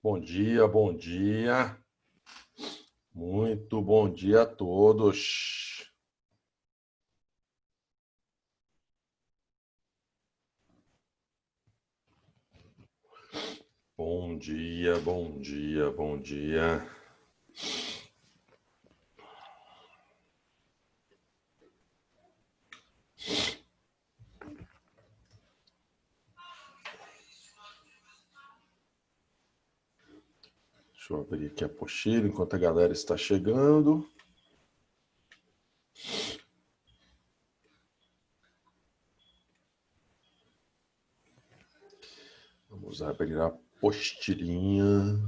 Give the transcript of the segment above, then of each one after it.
Bom dia, bom dia. Muito bom dia a todos. Bom dia, bom dia, bom dia. Deixa eu abrir aqui a apostila enquanto a galera está chegando. Vamos abrir a apostilinha.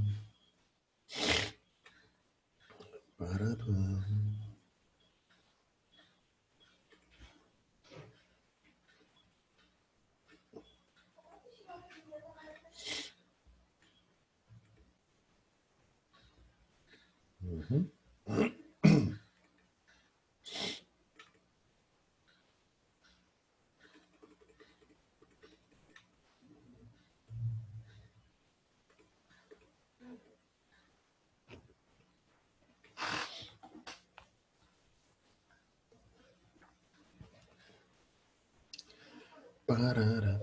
Uhum. Parará.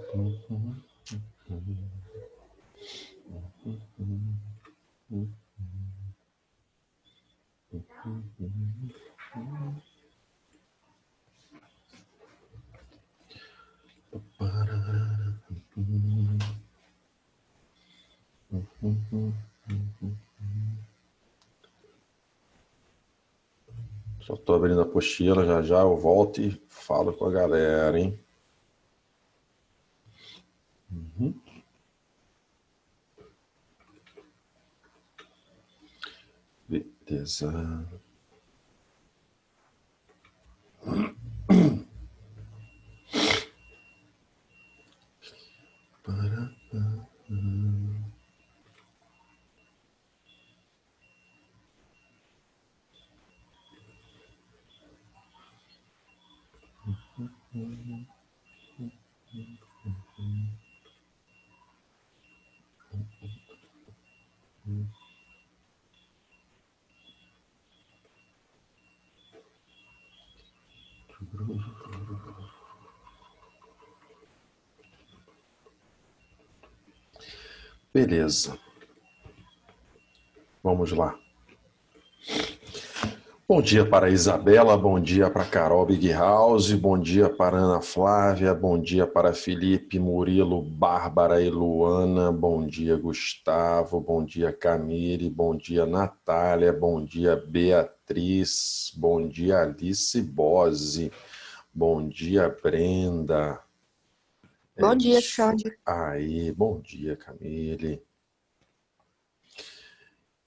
Só estou abrindo a apostila, já já eu volto e falo com a galera, hein? Beleza. Beleza. Vamos lá. Bom dia para a Isabela, bom dia para a Carol Big House, bom dia para a Ana Flávia, bom dia para Felipe, Murilo, Bárbara e Luana, bom dia Gustavo, bom dia Camille, bom dia Natália, bom dia Beatriz, bom dia Alice Bose, bom dia Brenda. Bom dia, Xande. Aí, bom dia Camille.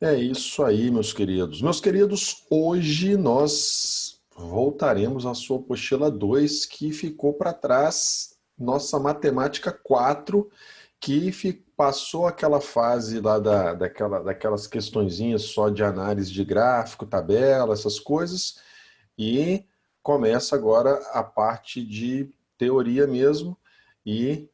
É isso aí, meus queridos. Meus queridos, hoje nós voltaremos à sua apostila 2, que ficou para trás, nossa matemática 4, que passou aquela fase lá daquelas questõezinhas só de análise de gráfico, tabela, essas coisas, e começa agora a parte de teoria mesmo, e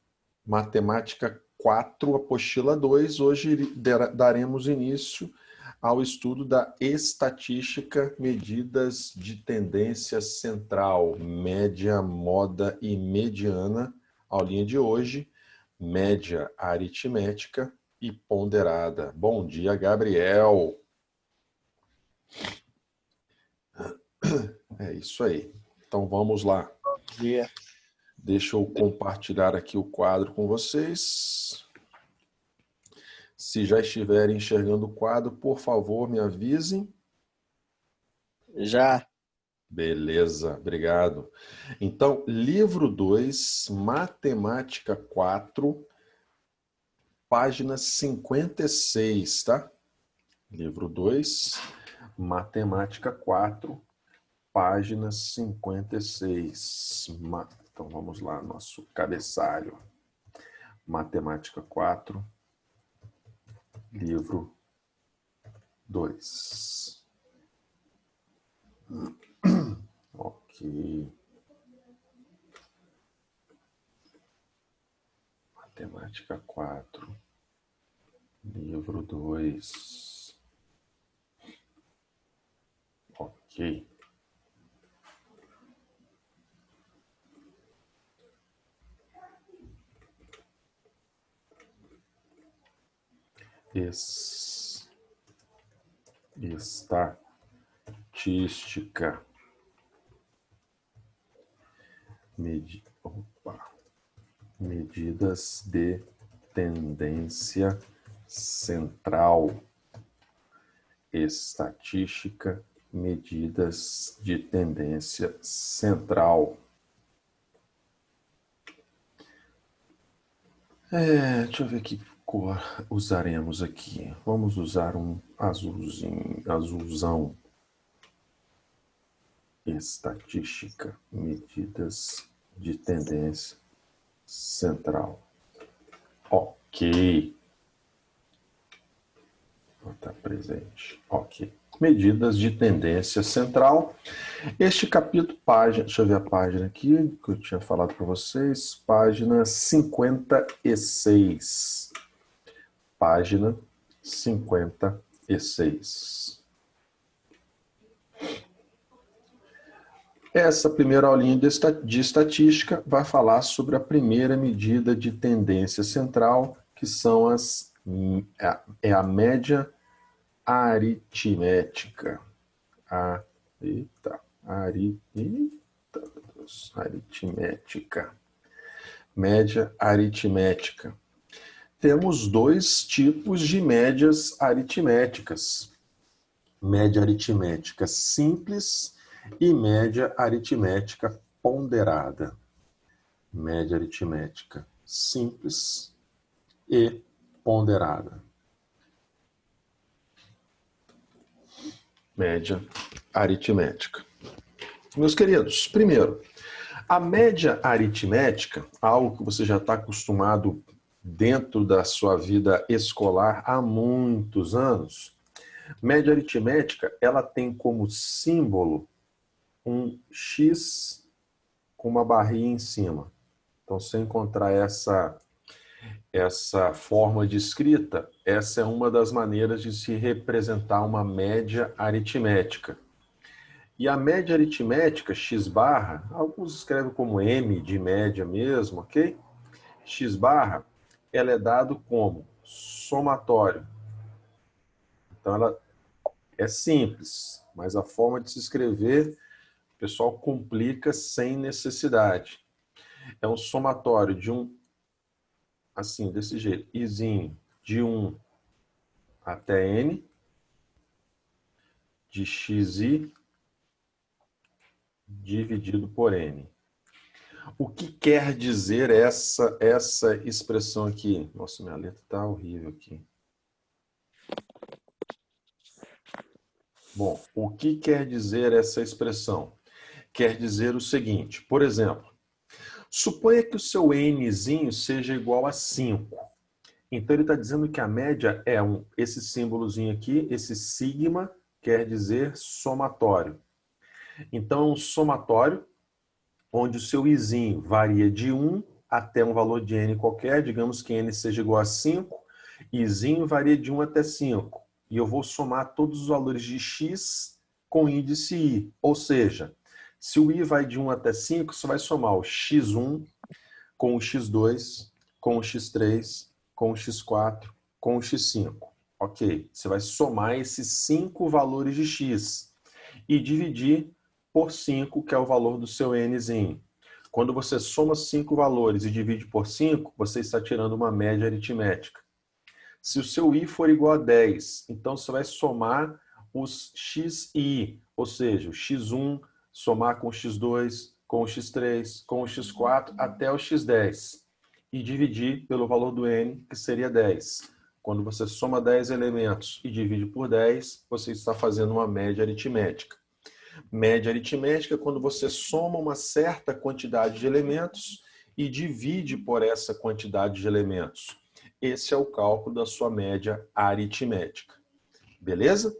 matemática 4, apostila 2. Hoje daremos início ao estudo da estatística, medidas de tendência central, média, moda e mediana. Aulinha de hoje, média aritmética e ponderada. Bom dia, Gabriel. É isso aí. Então vamos lá. Bom dia. Deixa eu compartilhar aqui o quadro com vocês. Se já estiverem enxergando o quadro, por favor, me avisem. Já. Beleza, obrigado. Então, livro 2, Matemática 4, página 56, tá? Livro 2, Matemática 4, página 56. Então, vamos lá, nosso cabeçalho. Matemática 4, livro 2. Ok. Matemática 4. Livro 2. Ok. Estatística. Medidas de tendência central. Estatística, medidas de tendência central. Deixa eu ver que cor usaremos aqui. Vamos usar um azulzinho, azulzão. Estatística, medidas de tendência central. Ok. Está presente. Ok. Medidas de tendência central. Este capítulo, página, deixa eu ver a página aqui, que eu tinha falado para vocês, página 56. Página 56. Essa primeira aulinha de estatística vai falar sobre a primeira medida de tendência central, que são a média aritmética. Aritmética. Média aritmética. Temos dois tipos de médias aritméticas. Média aritmética simples e média aritmética ponderada. Média aritmética simples e ponderada. Média aritmética. Meus queridos, primeiro, a média aritmética, algo que você já está acostumado dentro da sua vida escolar há muitos anos, média aritmética, ela tem como símbolo um X com uma barrinha em cima. Então, se encontrar essa forma de escrita, essa é uma das maneiras de se representar uma média aritmética. E a média aritmética, x barra, alguns escrevem como M de média mesmo, ok? X barra, ela é dado como somatório. Então, ela é simples, mas a forma de se escrever, o pessoal complica sem necessidade. É um somatório de assim, desse jeito, izinho, de 1 até n, de xi dividido por n. O que quer dizer essa expressão aqui? Nossa, minha letra está horrível aqui. Bom, o que quer dizer essa expressão? Quer dizer o seguinte, por exemplo, suponha que o seu nzinho seja igual a 5. Então, ele está dizendo que a média é esse símbolozinho aqui, esse sigma, quer dizer somatório. Então, é um somatório onde o seu izinho varia de 1 até um valor de n qualquer, digamos que n seja igual a 5, izinho varia de 1 até 5. E eu vou somar todos os valores de x com índice i. Ou seja, se o i vai de 1 até 5, você vai somar o x1 com o x2, com o x3, com o x4, com o x5. Ok, você vai somar esses 5 valores de x e dividir por 5, que é o valor do seu nzinho. Quando você soma 5 valores e divide por 5, você está tirando uma média aritmética. Se o seu i for igual a 10, então você vai somar os xi, ou seja, o x1 somar com o x2, com o x3, com o x4 até o x10 e dividir pelo valor do n, que seria 10. Quando você soma 10 elementos e divide por 10, você está fazendo uma média aritmética. Média aritmética é quando você soma uma certa quantidade de elementos e divide por essa quantidade de elementos. Esse é o cálculo da sua média aritmética. Beleza?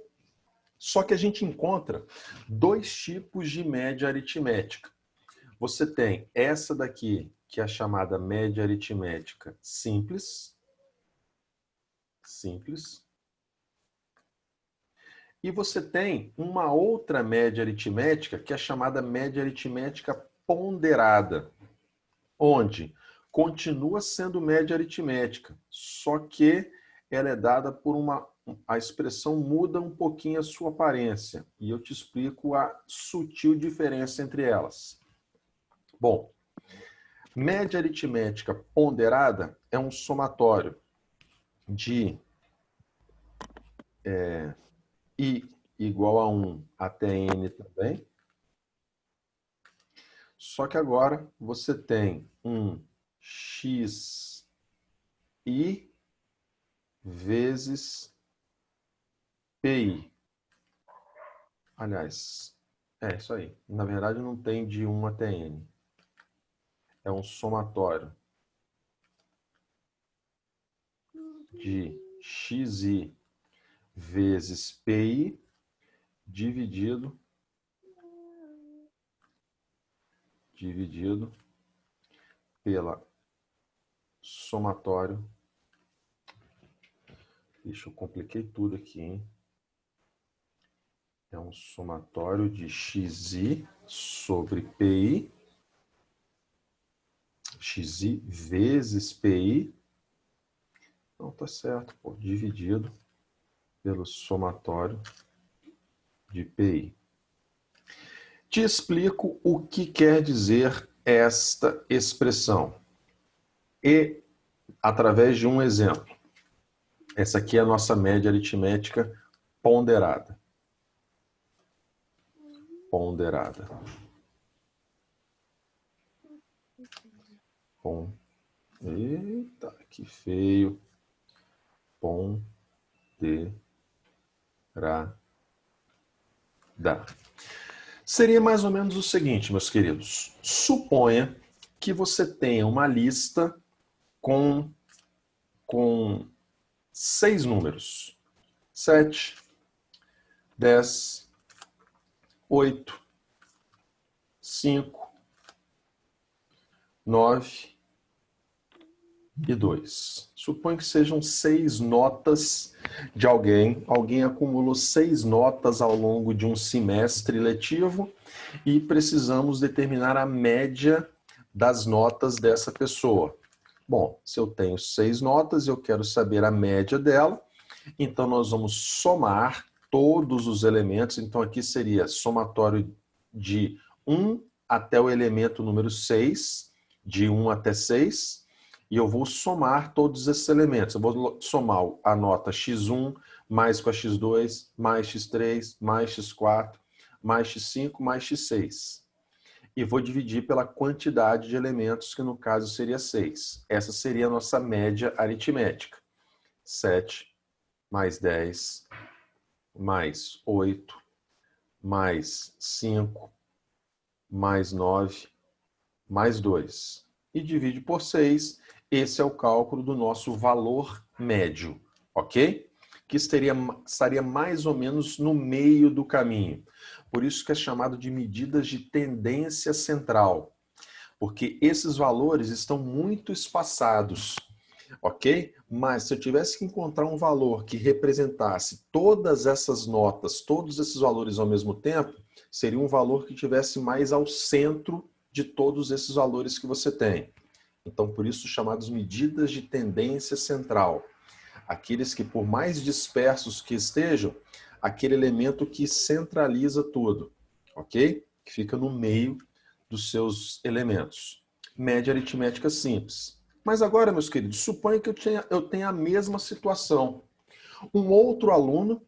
Só que a gente encontra dois tipos de média aritmética. Você tem essa daqui, que é a chamada média aritmética simples. simples. E você tem uma outra média aritmética, que é chamada média aritmética ponderada, onde continua sendo média aritmética, só que ela é dada por a expressão muda um pouquinho a sua aparência, e eu te explico a sutil diferença entre elas. Bom, média aritmética ponderada é um somatório de I igual a 1 até N também. Só que agora você tem um XI vezes PI. Aliás, é isso aí. Na verdade não tem de 1 até N. É um somatório de XI vezes PI dividido pela somatório. Deixa eu compliquei tudo aqui, hein? É um somatório de XI sobre PI, XI vezes PI. Não, tá certo, pô, dividido pelo somatório de PI. Te explico o que quer dizer esta expressão. E através de um exemplo. Essa aqui é a nossa média aritmética ponderada. Ponderada. Eita, que feio. Ponderada. Seria mais ou menos o seguinte, meus queridos. Suponha que você tenha uma lista com 6 números. 7, 10, 8, 5, 9 e 2. Suponha que sejam 6 notas de alguém. Alguém acumulou 6 notas ao longo de um semestre letivo e precisamos determinar a média das notas dessa pessoa. Bom, se eu tenho 6 notas e eu quero saber a média dela, então nós vamos somar todos os elementos. Então aqui seria somatório de 1 até o elemento número 6, de 1 até 6, e eu vou somar todos esses elementos. Eu vou somar a nota x1 mais com a x2, mais x3, mais x4, mais x5, mais x6. E vou dividir pela quantidade de elementos, que no caso seria 6. Essa seria a nossa média aritmética. 7 mais 10, mais 8, mais 5, mais 9, mais 2. E divide por 6. Esse é o cálculo do nosso valor médio, ok? Que estaria mais ou menos no meio do caminho. Por isso que é chamado de medidas de tendência central. Porque esses valores estão muito espaçados, ok? Mas se eu tivesse que encontrar um valor que representasse todas essas notas, todos esses valores ao mesmo tempo, seria um valor que estivesse mais ao centro de todos esses valores que você tem. Então, por isso, chamados medidas de tendência central. Aqueles que, por mais dispersos que estejam, aquele elemento que centraliza tudo, ok? Que fica no meio dos seus elementos. Média aritmética simples. Mas agora, meus queridos, suponha que eu tenha a mesma situação. Um outro aluno,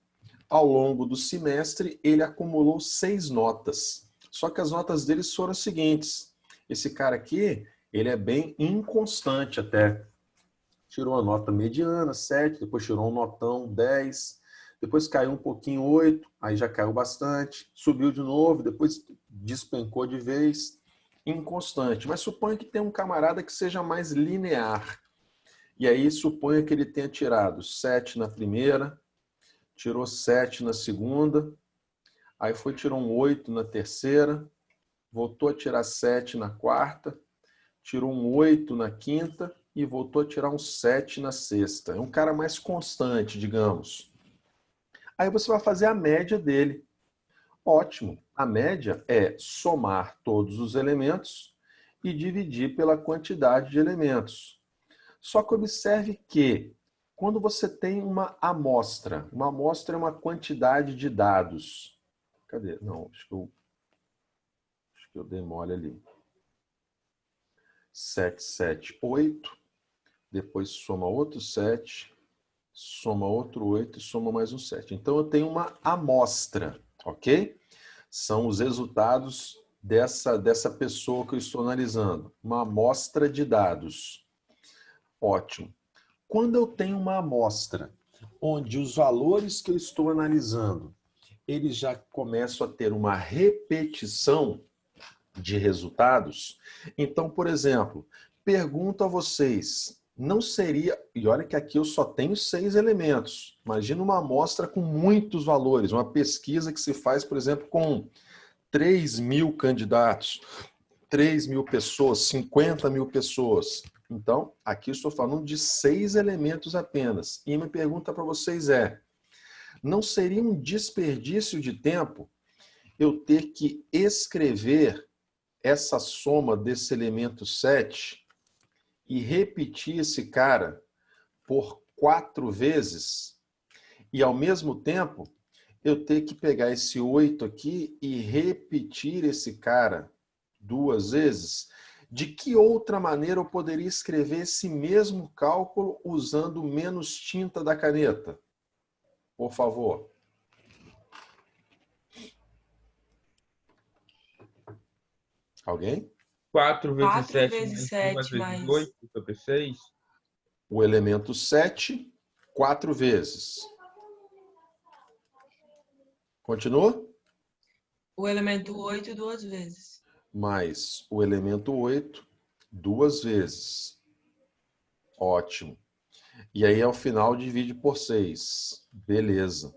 ao longo do semestre, ele acumulou 6 notas. Só que as notas dele foram as seguintes. Esse cara aqui, ele é bem inconstante até. Tirou uma nota mediana, 7, depois tirou um notão, 10, depois caiu um pouquinho, 8, aí já caiu bastante, subiu de novo, depois despencou de vez, inconstante. Mas suponha que tem um camarada que seja mais linear. E aí suponha que ele tenha tirado 7 na primeira, tirou 7 na segunda, aí tirou um 8 na terceira, voltou a tirar 7 na quarta, tirou um 8 na quinta, e voltou a tirar um 7 na sexta. É um cara mais constante, digamos. Aí você vai fazer a média dele. Ótimo. A média é somar todos os elementos e dividir pela quantidade de elementos. Só que observe que quando você tem uma amostra é uma quantidade de dados. Cadê? Não, acho que eu dei mole ali. 7, 7, 8. Depois soma outro 7, soma outro 8 e soma mais um 7. Então eu tenho uma amostra, ok? São os resultados dessa pessoa que eu estou analisando. Uma amostra de dados. Ótimo. Quando eu tenho uma amostra onde os valores que eu estou analisando, eles já começam a ter uma repetição de resultados, então, por exemplo, pergunto a vocês, não seria... E olha que aqui eu só tenho 6 elementos. Imagina uma amostra com muitos valores, uma pesquisa que se faz, por exemplo, com 3.000 candidatos, 3.000 pessoas, 50.000 pessoas. Então, aqui eu estou falando de 6 elementos apenas. E minha pergunta para vocês é, não seria um desperdício de tempo eu ter que escrever essa soma desse elemento 7 e repetir esse cara por 4 vezes? E, ao mesmo tempo, eu ter que pegar esse 8 aqui e repetir esse cara 2 vezes? De que outra maneira eu poderia escrever esse mesmo cálculo usando menos tinta da caneta? Por favor. Alguém? 4 vezes 4 7 vezes mais 7 vezes mais... 8 sobre 6. O elemento 7, 4 vezes. Continua? O elemento 8 2 vezes. Mais o elemento 8, 2 vezes. Ótimo. E aí, ao final, divide por 6. Beleza.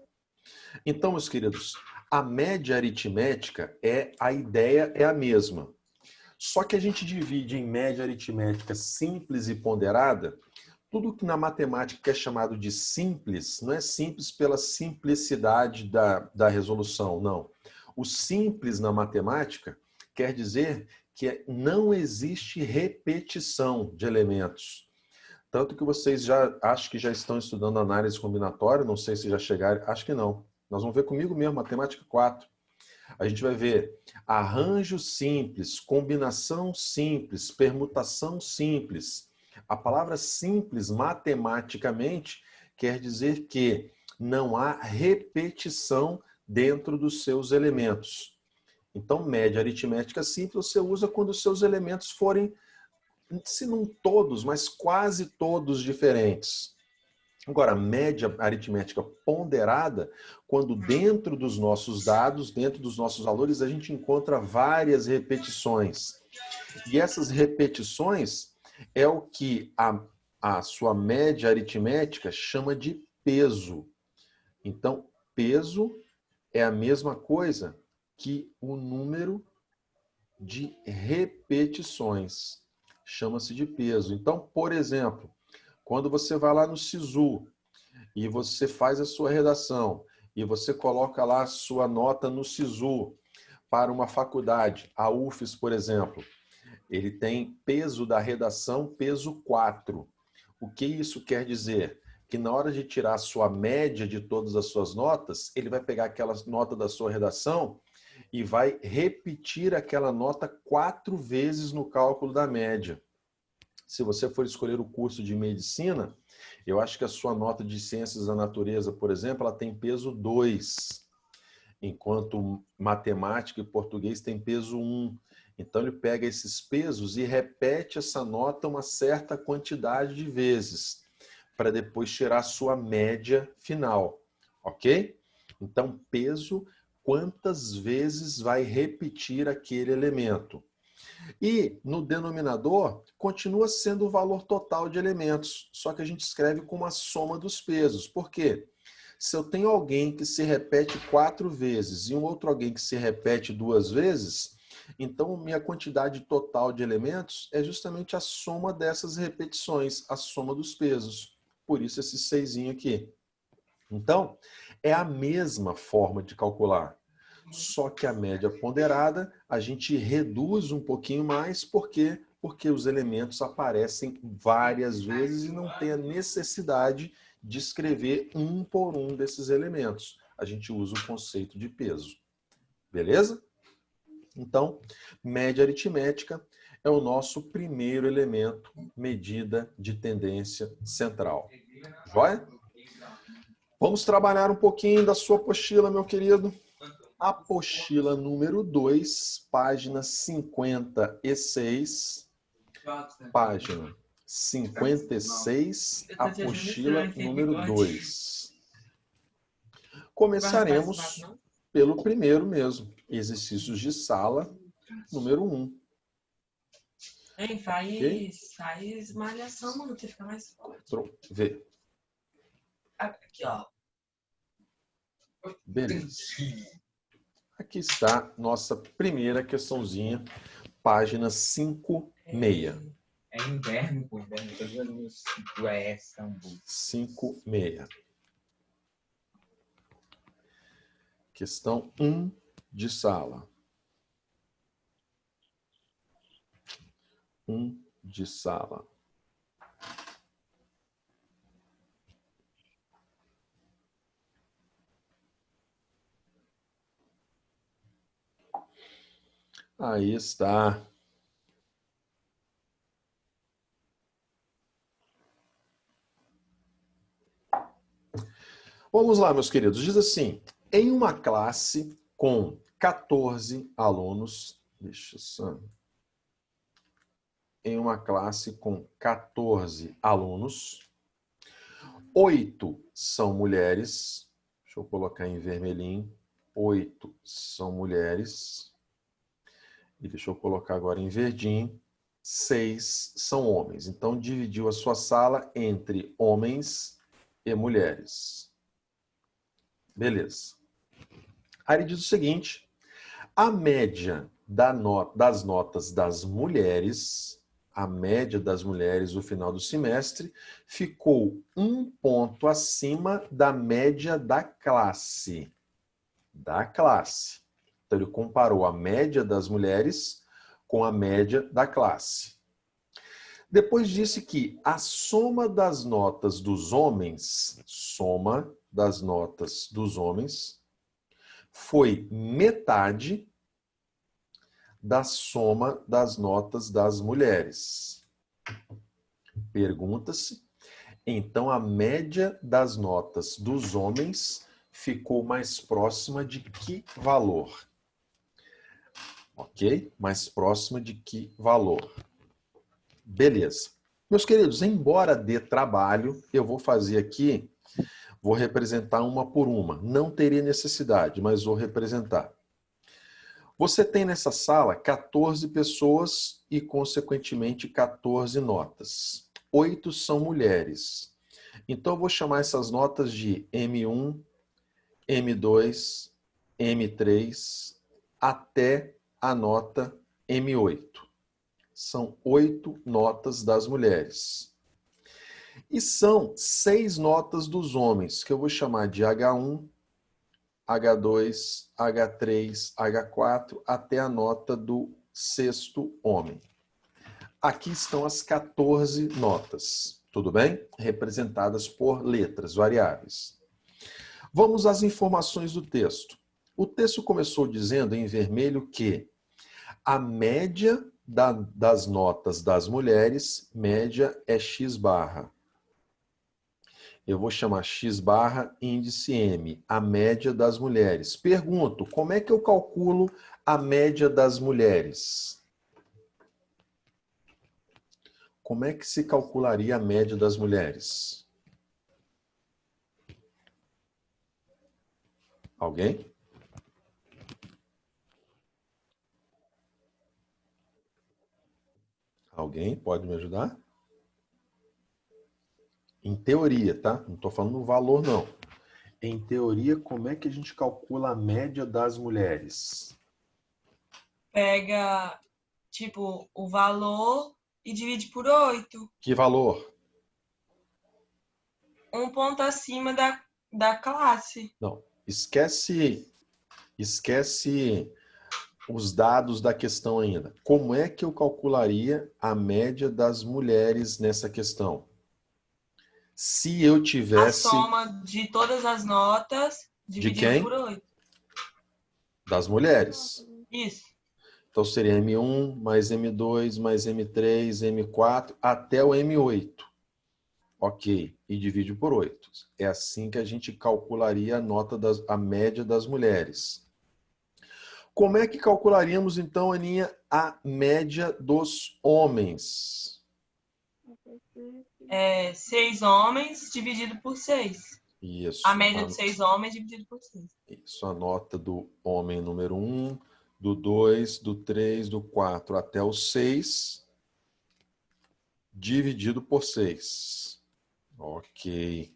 Então, meus queridos, a média aritmética, a ideia é a mesma. Só que a gente divide em média aritmética simples e ponderada. Tudo que na matemática é chamado de simples, não é simples pela simplicidade da resolução, não. O simples na matemática quer dizer que não existe repetição de elementos. Tanto que vocês acho que já estão estudando análise combinatória, não sei se já chegaram, acho que não. Nós vamos ver comigo mesmo, matemática 4. A gente vai ver arranjo simples, combinação simples, permutação simples. A palavra simples, matematicamente, quer dizer que não há repetição dentro dos seus elementos. Então, média aritmética simples você usa quando os seus elementos forem, se não todos, mas quase todos diferentes. Agora, média aritmética ponderada, quando dentro dos nossos dados, dentro dos nossos valores, a gente encontra várias repetições. E essas repetições é o que a sua média aritmética chama de peso. Então, peso é a mesma coisa que o número de repetições. Chama-se de peso. Então, por exemplo, quando você vai lá no SISU e você faz a sua redação e você coloca lá a sua nota no SISU para uma faculdade, a UFES, por exemplo, ele tem peso da redação, peso 4. O que isso quer dizer? Que na hora de tirar a sua média de todas as suas notas, ele vai pegar aquela nota da sua redação e vai repetir aquela nota 4 vezes no cálculo da média. Se você for escolher o curso de medicina, eu acho que a sua nota de ciências da natureza, por exemplo, ela tem peso 2, enquanto matemática e português tem peso 1. Então ele pega esses pesos e repete essa nota uma certa quantidade de vezes, para depois tirar a sua média final, ok? Então, peso, quantas vezes vai repetir aquele elemento. E no denominador, continua sendo o valor total de elementos, só que a gente escreve com uma soma dos pesos. Por quê? Se eu tenho alguém que se repete 4 vezes e um outro alguém que se repete 2 vezes, Então, minha quantidade total de elementos é justamente a soma dessas repetições, a soma dos pesos. Por isso esse 6 aqui. Então, é a mesma forma de calcular. Só que a média ponderada, a gente reduz um pouquinho mais, por quê? Porque os elementos aparecem várias vezes e não tem a necessidade de escrever um por um desses elementos. A gente usa o conceito de peso. Beleza? Então, média aritmética é o nosso primeiro elemento, medida de tendência central. Joia? Vamos trabalhar um pouquinho da sua apostila, meu querido. Apostila número 2, página 56. Página 56, apostila número 2. Começaremos pelo primeiro mesmo, exercícios de sala, número 1. Hein, faz malhação, mano, você fica mais forte. Vê. Aqui, ó. Beleza. Aqui está nossa primeira questãozinha, página 56. É inverno, pô, inverno. Eu tô vendo no 5S, Tambu. 56. Questão 1 de sala. 1 de sala. Aí está. Vamos lá, meus queridos. Diz assim, em uma classe com 14 alunos, em uma classe com 14 alunos, 8 são mulheres, deixa eu colocar em vermelhinho, 8 são mulheres, e deixa eu colocar agora em verdinho, 6 são homens. Então, dividiu a sua sala entre homens e mulheres. Beleza. Aí ele diz o seguinte, a média das notas das mulheres, a média das mulheres no final do semestre, ficou 1 ponto acima da média da classe. Da classe. Então, ele comparou a média das mulheres com a média da classe. Depois disse que a soma das notas dos homens, foi metade da soma das notas das mulheres. Pergunta-se, então a média das notas dos homens ficou mais próxima de que valor? Ok? Mais próxima de que valor? Beleza. Meus queridos, embora dê trabalho, eu vou fazer aqui, vou representar uma por uma. Não teria necessidade, mas vou representar. Você tem nessa sala 14 pessoas e, consequentemente, 14 notas. 8 são mulheres. Então, eu vou chamar essas notas de M1, M2, M3, até a nota M8. São 8 notas das mulheres. E são 6 notas dos homens, que eu vou chamar de H1, H2, H3, H4, até a nota do 6º homem. Aqui estão as 14 notas, tudo bem? Representadas por letras variáveis. Vamos às informações do texto. O texto começou dizendo em vermelho que a média das notas das mulheres, média é X barra. Eu vou chamar X barra índice M, a média das mulheres. Pergunto, como é que eu calculo a média das mulheres? Como é que se calcularia a média das mulheres? Alguém? Alguém pode me ajudar? Em teoria, tá? Não estou falando no valor, não. Em teoria, como é que a gente calcula a média das mulheres? Pega, tipo, o valor e divide por 8. Que valor? Um ponto acima da classe. Não, esquece os dados da questão ainda. Como é que eu calcularia a média das mulheres nessa questão? Se eu A tivesse... soma de todas as notas De dividido quem? por 8. Das mulheres. Isso. Então seria M1 mais M2 mais M3, M4 até o M8. Ok. E divide por 8. É assim que a gente calcularia a média das mulheres. Como é que calcularíamos, então, Aninha, a média dos homens? 6 homens dividido por 6. Isso. A média de 6 homens dividido por 6. Isso, a nota do homem número 1, do 2, do 3, do 4 até o 6, dividido por 6. Ok.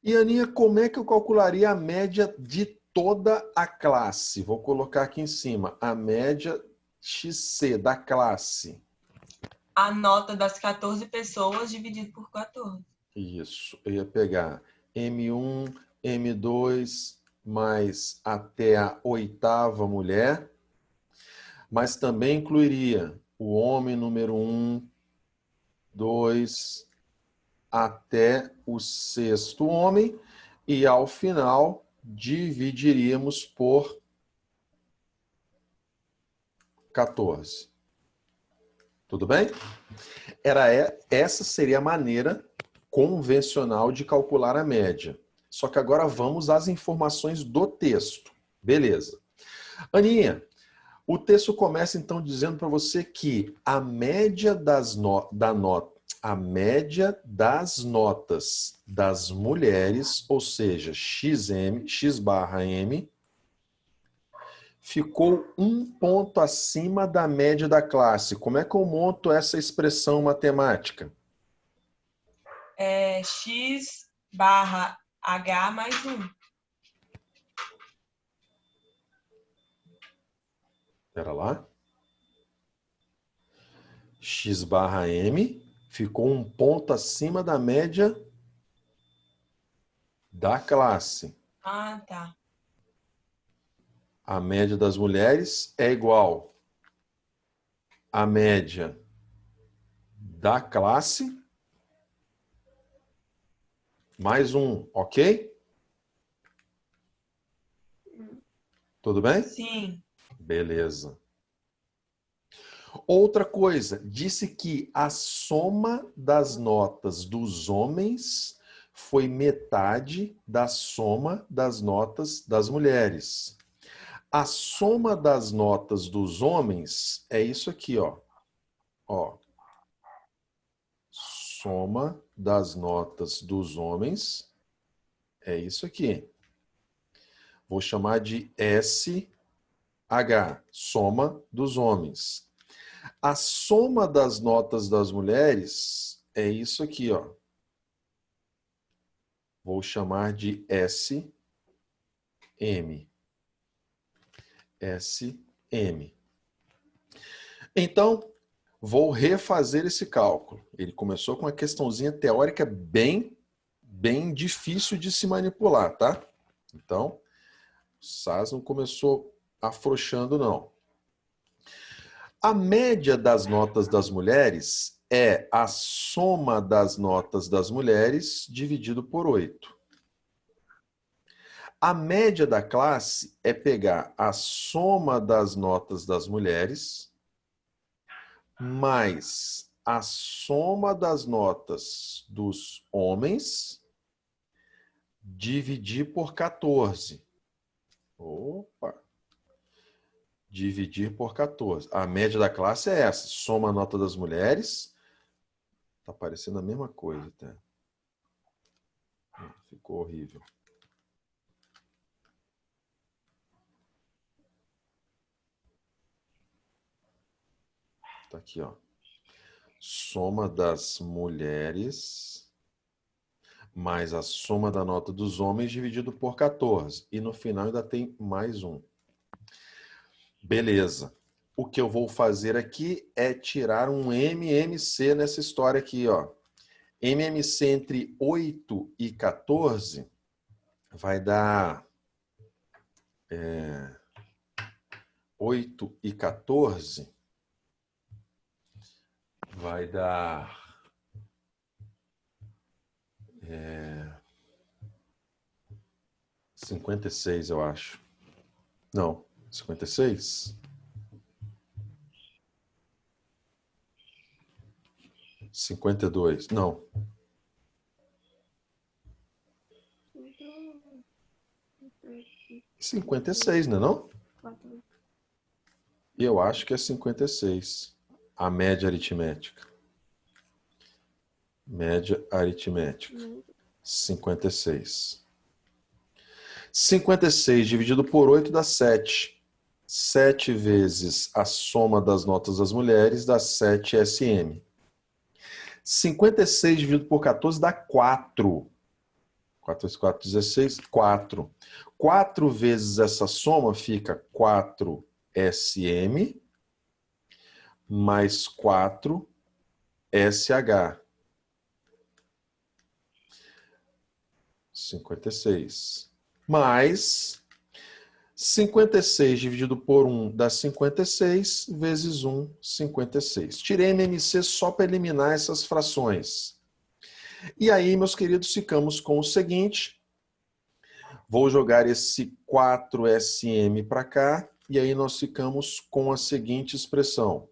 E, Aninha, como é que eu calcularia a média de toda a classe? Vou colocar aqui em cima, a média XC da classe. A nota das 14 pessoas dividido por 14. Isso, eu ia pegar M1, M2, mais até a 8ª mulher, mas também incluiria o homem número 1, 2, até o 6º homem, e ao final dividiríamos por 14. Tudo bem? Essa seria a maneira convencional de calcular a média. Só que agora vamos às informações do texto. Beleza. Aninha, o texto começa então dizendo para você que a média das notas das mulheres, ou seja, X barra M, ficou 1 ponto acima da média da classe. Como é que eu monto essa expressão matemática? X barra H mais 1. Espera lá. X barra M ficou 1 ponto acima da média da classe. Ah, tá. A média das mulheres é igual à média da classe mais 1, ok? Tudo bem? Sim. Beleza. Outra coisa, disse que a soma das notas dos homens foi metade da soma das notas das mulheres. A soma das notas dos homens é isso aqui, ó. Ó. Soma das notas dos homens é isso aqui. Vou chamar de SH, soma dos homens. A soma das notas das mulheres é isso aqui, ó. Vou chamar de SM. SM. Então, vou refazer esse cálculo. Ele começou com uma questãozinha teórica bem difícil de se manipular, tá? Então, o SAS não começou afrouxando, não. A média das notas das mulheres é a soma das notas das mulheres dividido por 8. A média da classe é pegar a soma das notas das mulheres mais a soma das notas dos homens dividir por 14. Opa! Dividir por 14. A média da classe é essa. Soma a nota das mulheres. Tá parecendo a mesma coisa, tá? Ficou horrível. Tá aqui, ó. Soma das mulheres mais a soma da nota dos homens dividido por 14. E no final ainda tem mais um. Beleza. o que eu vou fazer aqui é tirar um MMC nessa história aqui, ó. MMC entre 8 e 14 vai dar 8 e 14 vai dar 56, eu acho. Não, 56? 52, não. 56, não é não? Eu acho que é 56. A média aritmética. Média aritmética. 56. 56 dividido por 8 dá 7. 7 vezes a soma das notas das mulheres dá 7 SM. 56 dividido por 14 dá 4. 4 vezes 4, 16, 4. 4 vezes essa soma fica 4 SM mais 4 SH. 56. Mais 56 dividido por 1 dá 56, vezes 1, 56. Tirei MMC só para eliminar essas frações. E aí, meus queridos, ficamos com o seguinte. Vou jogar esse 4SM para cá, e aí nós ficamos com a seguinte expressão.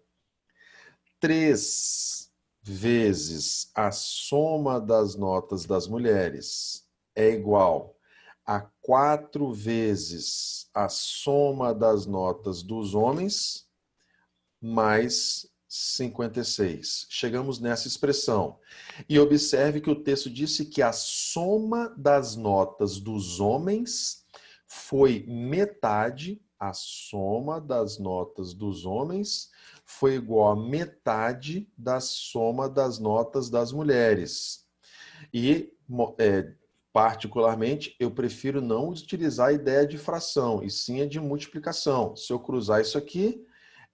3 vezes a soma das notas das mulheres é igual a 4 vezes a soma das notas dos homens mais 56. Chegamos nessa expressão. E observe que o texto disse que a soma das notas dos homens foi metade, a soma das notas dos homens foi igual a metade da soma das notas das mulheres. E, particularmente, eu prefiro não utilizar a ideia de fração, e sim a de multiplicação. Se eu cruzar isso aqui,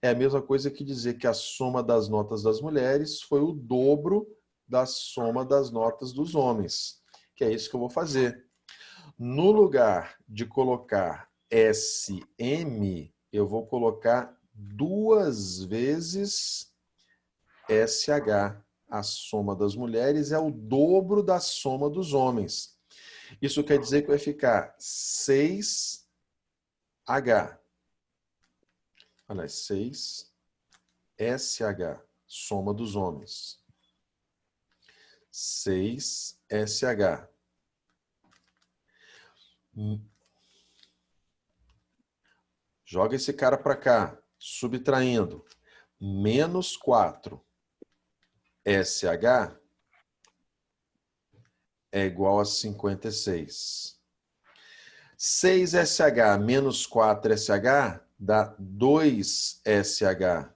é a mesma coisa que dizer que a soma das notas das mulheres foi o dobro da soma das notas dos homens, que é isso que eu vou fazer. No lugar de colocar SM, eu vou colocar 2 vezes SH. A soma das mulheres é o dobro da soma dos homens. Isso quer dizer que vai ficar 6H. Olha, 6 SH, soma dos homens. 6 SH. Joga esse cara para cá, subtraindo. Menos 4 SH é igual a 56. 6 SH menos 4 SH dá 2 SH.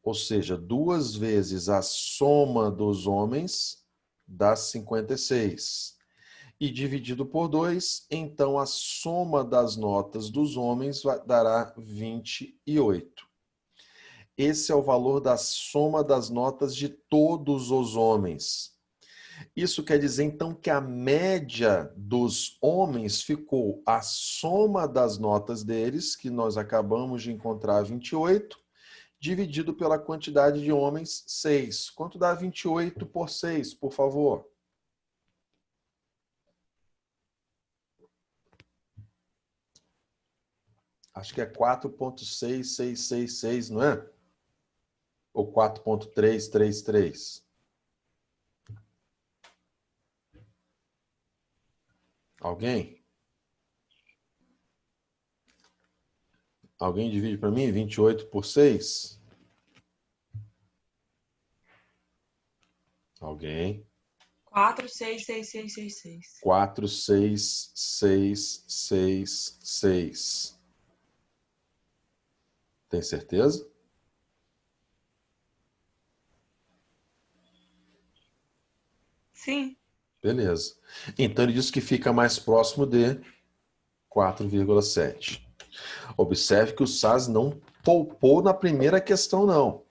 Ou seja, 2 vezes a soma dos homens dá 56. E dividido por 2, então a soma das notas dos homens dará 28. Esse é o valor da soma das notas de todos os homens. Isso quer dizer, então, que a média dos homens ficou a soma das notas deles, que nós acabamos de encontrar 28, dividido pela quantidade de homens, 6. Quanto dá 28 por 6, por favor? Acho que é 4,6666, não é? Ou 4,333. Alguém? Alguém divide para mim 28 por 6? Alguém? 466666. 46666. Tem certeza? Sim. Beleza. Então ele diz que fica mais próximo de 4,7. Observe que o SAS não poupou na primeira questão, não.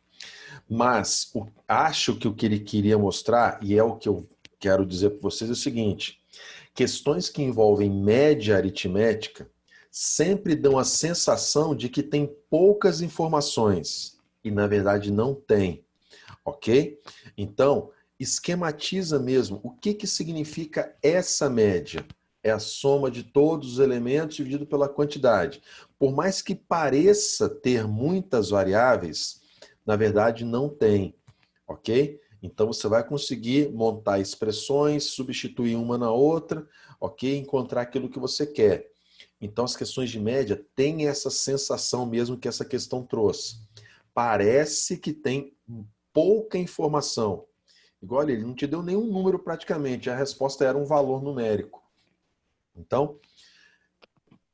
Mas acho que o que ele queria mostrar, e é o que eu quero dizer para vocês, é o seguinte: questões que envolvem média aritmética sempre dão a sensação de que tem poucas informações, e na verdade não tem, ok? Então, esquematiza mesmo o que significa essa média. É a soma de todos os elementos dividido pela quantidade. Por mais que pareça ter muitas variáveis, na verdade não tem, ok? Então você vai conseguir montar expressões, substituir uma na outra, ok? Encontrar aquilo que você quer. Então as questões de média têm essa sensação mesmo que essa questão trouxe. Parece que tem pouca informação. Igual ele não te deu nenhum número praticamente, a resposta era um valor numérico. Então,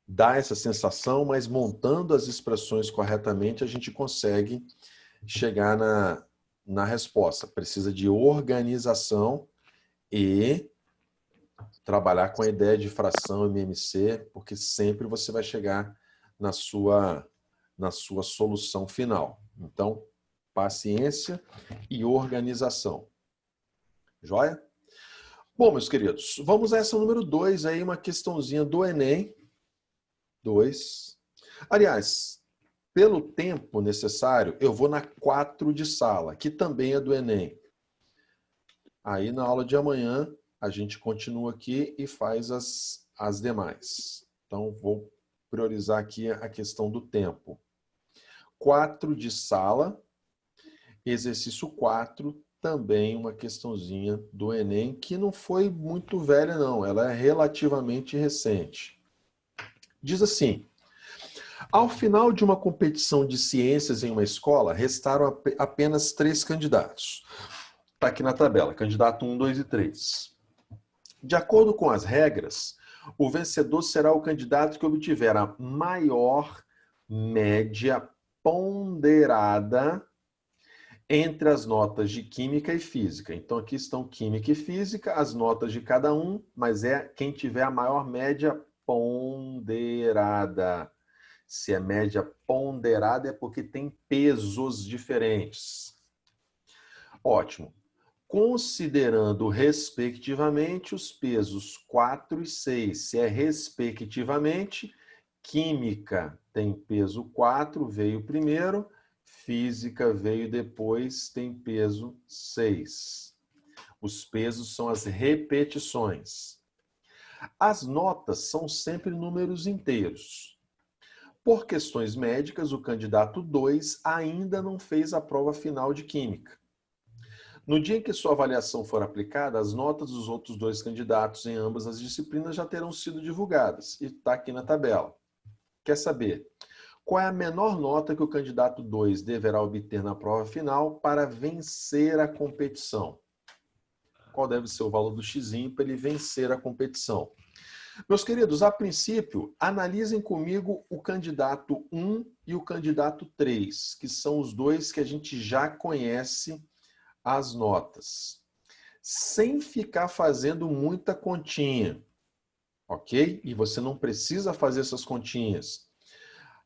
dá essa sensação, mas montando as expressões corretamente, a gente consegue chegar na resposta. Precisa de organização e trabalhar com a ideia de fração MMC, porque sempre você vai chegar na sua solução final. Então, paciência e organização. Joia? Bom, meus queridos, vamos a essa número 2 aí, uma questãozinha do Enem. 2. Aliás, pelo tempo necessário, eu vou na 4 de sala, que também é do Enem. Aí, na aula de amanhã, a gente continua aqui e faz as demais. Então, vou priorizar aqui a questão do tempo. 4 de sala, exercício 4, também uma questãozinha do Enem, que não foi muito velha, não. Ela é relativamente recente. Diz assim: ao final de uma competição de ciências em uma escola, restaram apenas 3 candidatos. Está aqui na tabela, candidato 1, 2 e 3. De acordo com as regras, o vencedor será o candidato que obtiver a maior média ponderada entre as notas de Química e Física. Então, aqui estão Química e Física, as notas de cada um, mas é quem tiver a maior média ponderada. Se é média ponderada é porque tem pesos diferentes. Ótimo. Considerando respectivamente os pesos 4 e 6, se é respectivamente, Química tem peso 4, veio primeiro, Física veio depois, tem peso 6. Os pesos são as repetições. As notas são sempre números inteiros. Por questões médicas, o candidato 2 ainda não fez a prova final de Química. No dia em que sua avaliação for aplicada, as notas dos outros 2 candidatos em ambas as disciplinas já terão sido divulgadas. E está aqui na tabela. Quer saber? Qual é a menor nota que o candidato 2 deverá obter na prova final para vencer a competição? Qual deve ser o valor do X para ele vencer a competição? Meus queridos, a princípio, analisem comigo o candidato 1 e o candidato 3, que são os 2 que a gente já conhece as notas. Sem ficar fazendo muita continha, ok? E você não precisa fazer essas continhas.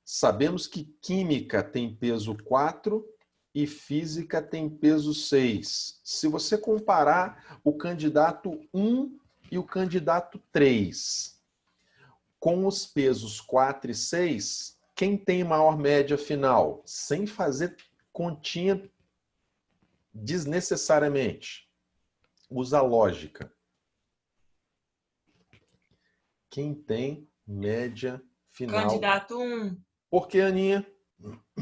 Sabemos que Química tem peso 4 e Física tem peso 6. Se você comparar o candidato 1 e o candidato 3 com os pesos 4 e 6, quem tem maior média final? Sem fazer continha desnecessariamente. Usa lógica. Quem tem média final? Candidato 1. Por que, Aninha?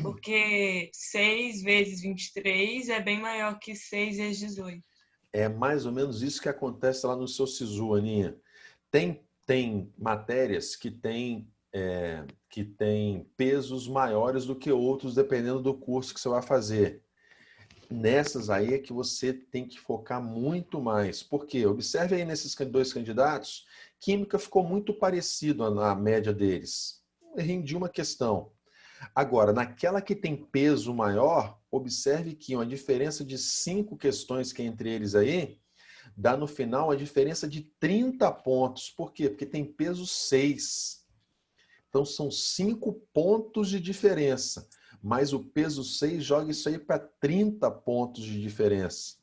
Porque 6 vezes 23 é bem maior que 6 vezes 18. É mais ou menos isso que acontece lá no seu SISU, Aninha. Tem matérias que têm pesos maiores do que outros, dependendo do curso que você vai fazer. Nessas aí é que você tem que focar muito mais. Por quê? Observe aí nesses 2 candidatos, Química ficou muito parecido na média deles. Rendi uma questão. Agora, naquela que tem peso maior, observe que uma diferença de 5 questões que é entre eles aí, dá no final a diferença de 30 pontos. Por quê? Porque tem peso 6. Então, são 5 pontos de diferença. mas o peso 6 joga isso aí para 30 pontos de diferença.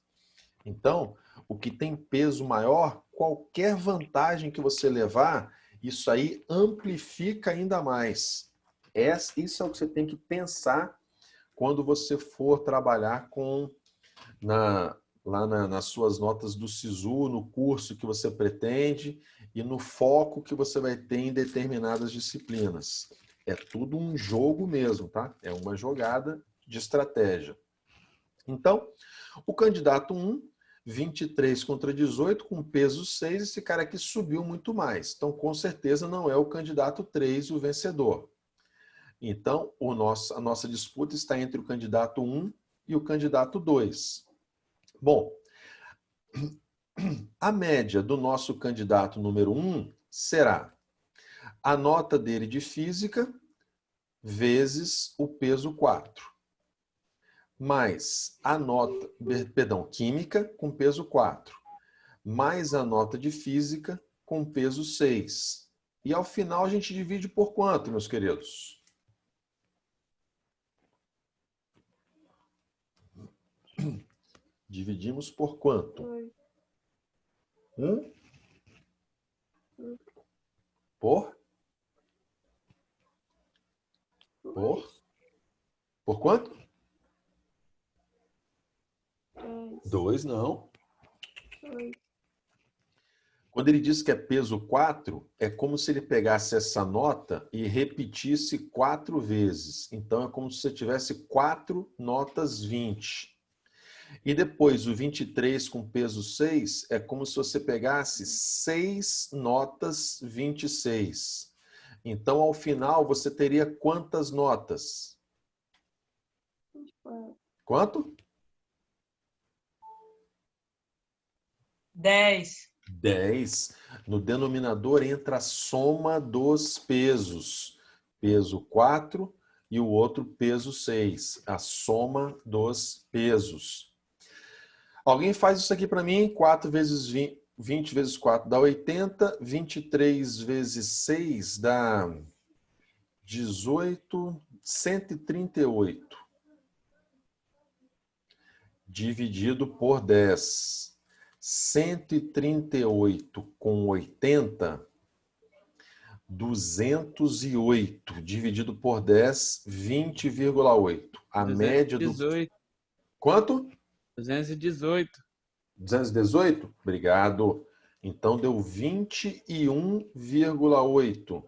Então, o que tem peso maior, qualquer vantagem que você levar, isso aí amplifica ainda mais. Isso é o que você tem que pensar quando você for trabalhar nas suas notas do SISU, no curso que você pretende e no foco que você vai ter em determinadas disciplinas. É tudo um jogo mesmo, tá? É uma jogada de estratégia. Então, o candidato 1, 23 contra 18, com peso 6, esse cara aqui subiu muito mais. Então, com certeza, não é o candidato 3 o vencedor. Então, a nossa disputa está entre o candidato 1 e o candidato 2. Bom, a média do nosso candidato número 1 será a nota dele de física vezes o peso 4. Mais a nota, química com peso 4. Mais a nota de física com peso 6. E ao final a gente divide por quanto, meus queridos? Dividimos por quanto? Por? Por quanto? 2, não. Quando ele diz que é peso 4, é como se ele pegasse essa nota e repetisse 4 vezes. Então, é como se você tivesse 4 notas 20. E depois, o 23 com peso 6, é como se você pegasse 6 notas 26. Então, ao final, você teria quantas notas? 24. Quanto? 10. 10. No denominador entra a soma dos pesos. Peso 4 e o outro peso 6. A soma dos pesos. Alguém faz isso aqui para mim? 4 vezes 20 vezes 4 dá 80. 23 vezes 6 dá 18. 138. Dividido por 10. 138 com 80, 208, dividido por 10, 20,8. A média do... 218. Quanto? 218. 218? Obrigado. Então deu 21,8.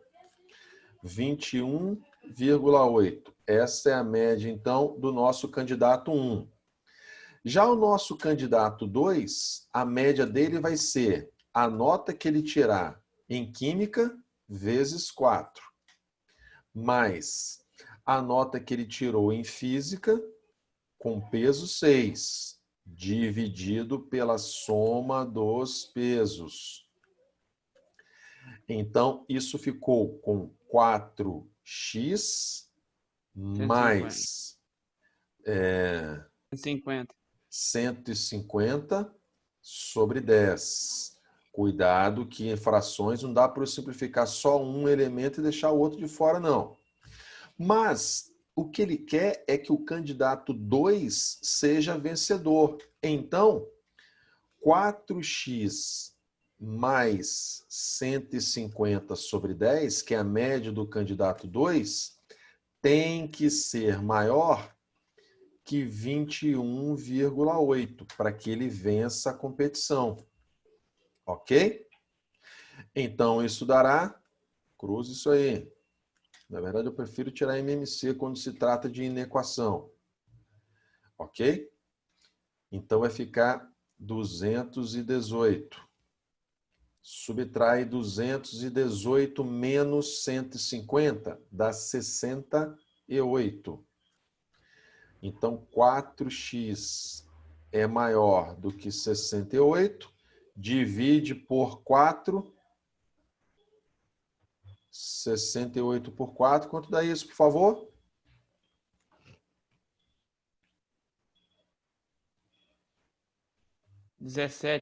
21,8. Essa é a média, então, do nosso candidato 1. Já o nosso candidato 2, a média dele vai ser a nota que ele tirar em química vezes 4, mais a nota que ele tirou em física com peso 6, dividido pela soma dos pesos. Então, isso ficou com 4x mais 150 sobre 10. Cuidado que em frações não dá para eu simplificar só um elemento e deixar o outro de fora, não. Mas o que ele quer é que o candidato 2 seja vencedor. Então, 4x mais 150 sobre 10, que é a média do candidato 2, tem que ser maior que 21,8 para que ele vença a competição. Ok? Então, isso dará... Cruze isso aí. Na verdade, eu prefiro tirar MMC quando se trata de inequação. Ok? Então, vai ficar 218. Subtrai 218 menos 150, dá 68. Então, 4x é maior do que 68. Divide por 4. 68 por 4. Quanto dá isso, por favor? $17,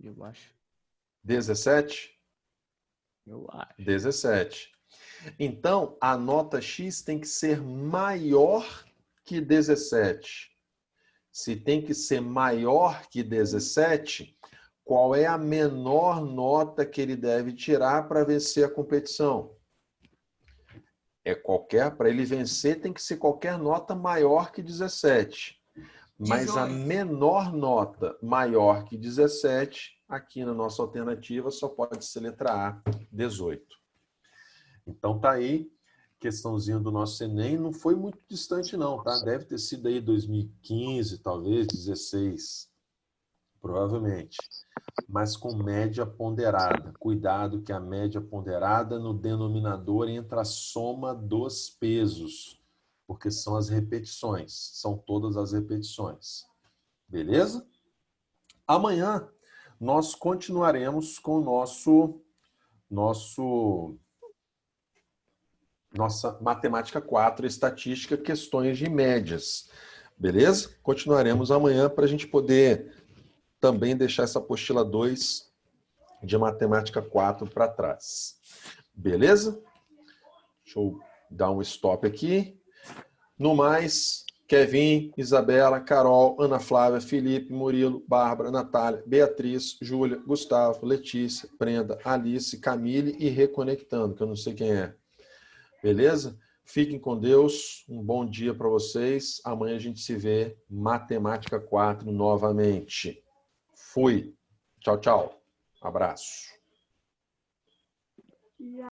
eu acho. 17? Eu acho. 17. Então, a nota X tem que ser maior que 17. Se tem que ser maior que 17, qual é a menor nota que ele deve tirar para vencer a competição? Para ele vencer, tem que ser qualquer nota maior que 17. Mas a 18. menor nota maior que 17, aqui na nossa alternativa, só pode ser letra A, 18. Então tá aí, questãozinha do nosso Enem, não foi muito distante não, tá? Deve ter sido aí 2015, talvez, 16, provavelmente. Mas com média ponderada. Cuidado que a média ponderada no denominador entra a soma dos pesos, porque são as repetições, são todas as repetições. Beleza? Amanhã nós continuaremos com nossa matemática 4, estatística, questões de médias. Beleza? Continuaremos amanhã para a gente poder também deixar essa apostila 2 de matemática 4 para trás. Beleza? Deixa eu dar um stop aqui. No mais, Kevin, Isabela, Carol, Ana Flávia, Felipe, Murilo, Bárbara, Natália, Beatriz, Júlia, Gustavo, Letícia, Brenda, Alice, Camille e Reconectando, que eu não sei quem é. Beleza? Fiquem com Deus. Um bom dia para vocês. Amanhã a gente se vê Matemática 4 novamente. Fui. Tchau, tchau. Abraço.